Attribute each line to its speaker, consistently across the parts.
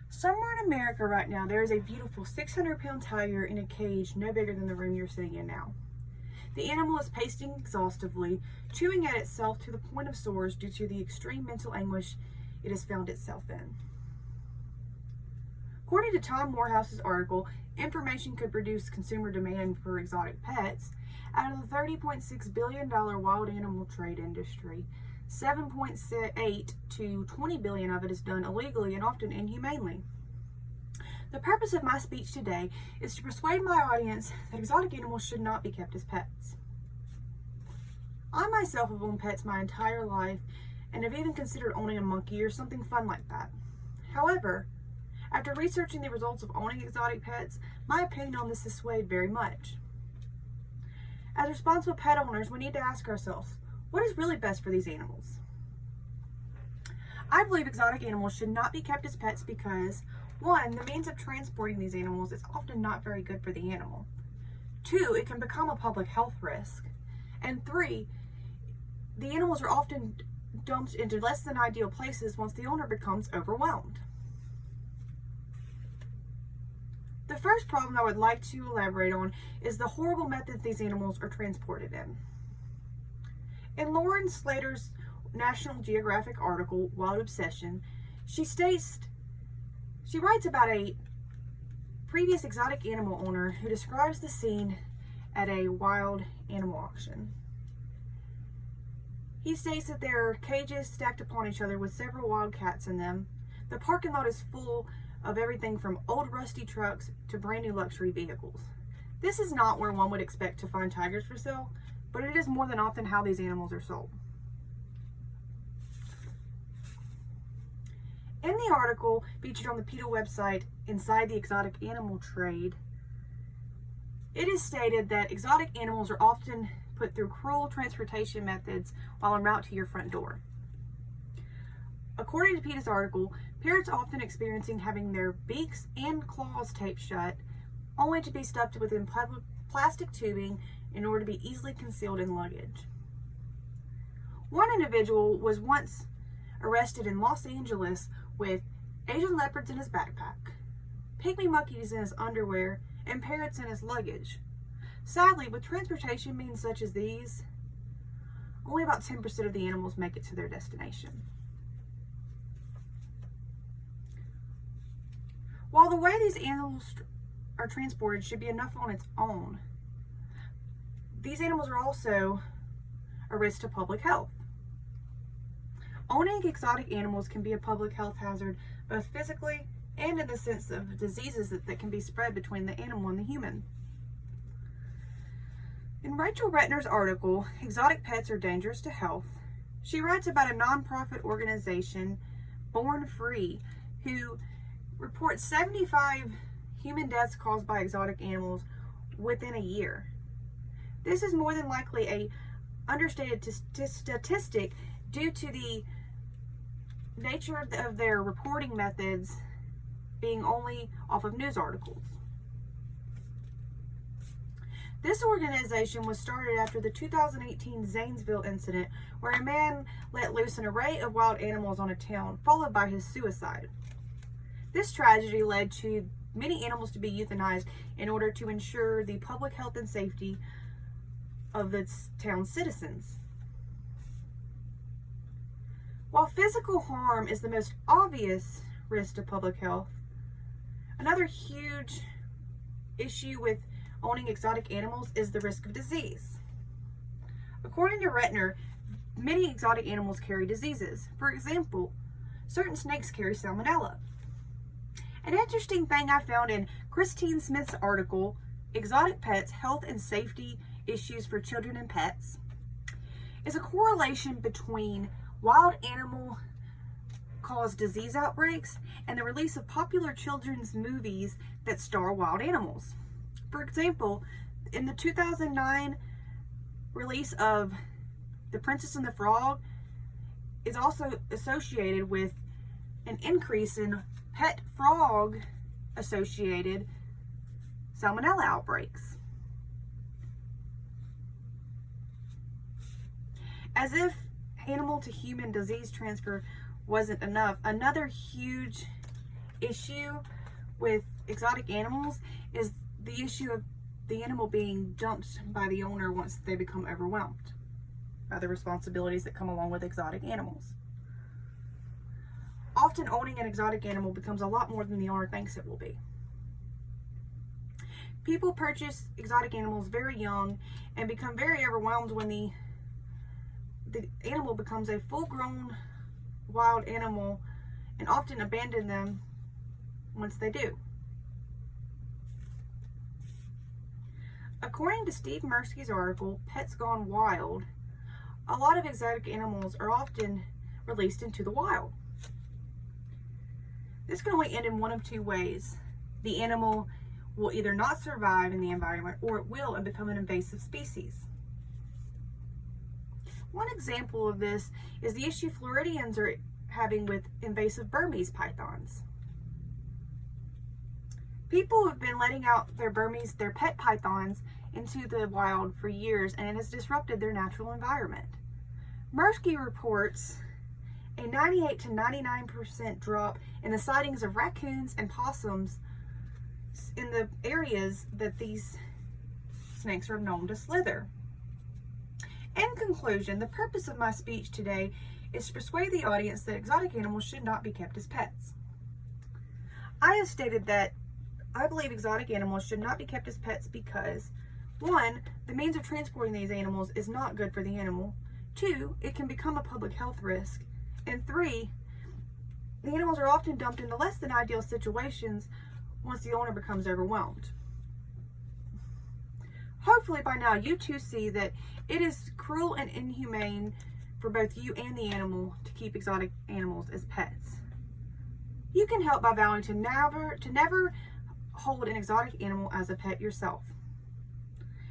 Speaker 1: Somewhere in America right now, there is a beautiful 600-pound tiger in a cage no bigger than the room you're sitting in now. The animal is pacing exhaustively, chewing at itself to the point of sores due to the extreme mental anguish it has found itself in. According to Tom Morehouse's article, information could reduce consumer demand for exotic pets. Out of the $30.6 billion wild animal trade industry, 7.8 to 20 billion of it is done illegally and often inhumanely. The purpose of my speech today is to persuade my audience that exotic animals should not be kept as pets. I myself have owned pets my entire life and have even considered owning a monkey or something fun like that. However, after researching the results of owning exotic pets, my opinion on this has swayed very much. As responsible pet owners, we need to ask ourselves, what is really best for these animals? I believe exotic animals should not be kept as pets because, 1, the means of transporting these animals is often not very good for the animal. 2, it can become a public health risk. And 3, the animals are often dumped into less than ideal places once the owner becomes overwhelmed. The first problem I would like to elaborate on is the horrible methods these animals are transported in. In Lauren Slater's National Geographic article, Wild Obsession, she writes about a previous exotic animal owner who describes the scene at a wild animal auction. He states that there are cages stacked upon each other with several wild cats in them. The parking lot is full of everything from old rusty trucks to brand new luxury vehicles. This is not where one would expect to find tigers for sale, but it is more than often how these animals are sold. In the article featured on the PETA website, Inside the Exotic Animal Trade, it is stated that exotic animals are often put through cruel transportation methods while en route to your front door. According to PETA's article, parrots often experiencing having their beaks and claws taped shut, only to be stuffed within plastic tubing in order to be easily concealed in luggage. One individual was once arrested in Los Angeles with Asian leopards in his backpack, pygmy monkeys in his underwear, and parrots in his luggage. Sadly, with transportation means such as these, only about 10% of the animals make it to their destination. While the way these animals are transported should be enough on its own, these animals are also a risk to public health. Owning exotic animals can be a public health hazard, both physically and in the sense of diseases that can be spread between the animal and the human. In Rachel Retner's article, Exotic Pets Are Dangerous to Health, she writes about a nonprofit organization, Born Free, who reports 75 human deaths caused by exotic animals within a year. This is more than likely a understated statistic due to the nature of their reporting methods being only off of news articles. This organization was started after the 2018 Zanesville incident, where a man let loose an array of wild animals on a town, followed by his suicide. This tragedy led to many animals to be euthanized in order to ensure the public health and safety of the town's citizens. While physical harm is the most obvious risk to public health, another huge issue with owning exotic animals is the risk of disease. According to Retner, many exotic animals carry diseases. For example, certain snakes carry salmonella. An interesting thing I found in Christine Smith's article, Exotic Pets, Health and Safety Issues for Children and Pets, is a correlation between wild animal caused disease outbreaks and the release of popular children's movies that star wild animals. For example, in the 2009 release of The Princess and the Frog is also associated with an increase in pet frog associated salmonella outbreaks. As if animal to human disease transfer wasn't enough, another huge issue with exotic animals is the issue of the animal being dumped by the owner once they become overwhelmed by the responsibilities that come along with exotic animals. Often owning an exotic animal becomes a lot more than the owner thinks it will be. People purchase exotic animals very young and become very overwhelmed when the animal becomes a full-grown wild animal, and often abandon them once they do. According to Steve Mirsky's article, Pets Gone Wild, a lot of exotic animals are often released into the wild. This can only end in one of two ways. The animal will either not survive in the environment, or it will and become an invasive species. One example of this is the issue Floridians are having with invasive Burmese pythons. People have been letting out their pet pythons into the wild for years, and it has disrupted their natural environment. Mirsky reports a 98 to 99% drop in the sightings of raccoons and possums in the areas that these snakes are known to slither. In conclusion, the purpose of my speech today is to persuade the audience that exotic animals should not be kept as pets. I have stated that I believe exotic animals should not be kept as pets because, 1, the means of transporting these animals is not good for the animal. 2, it can become a public health risk. And 3, the animals are often dumped into less than ideal situations once the owner becomes overwhelmed. Hopefully by now you too see that it is cruel and inhumane for both you and the animal to keep exotic animals as pets. You can help by vowing to never hold an exotic animal as a pet yourself.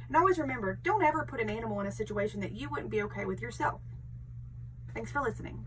Speaker 1: And always remember, don't ever put an animal in a situation that you wouldn't be okay with yourself. Thanks for listening.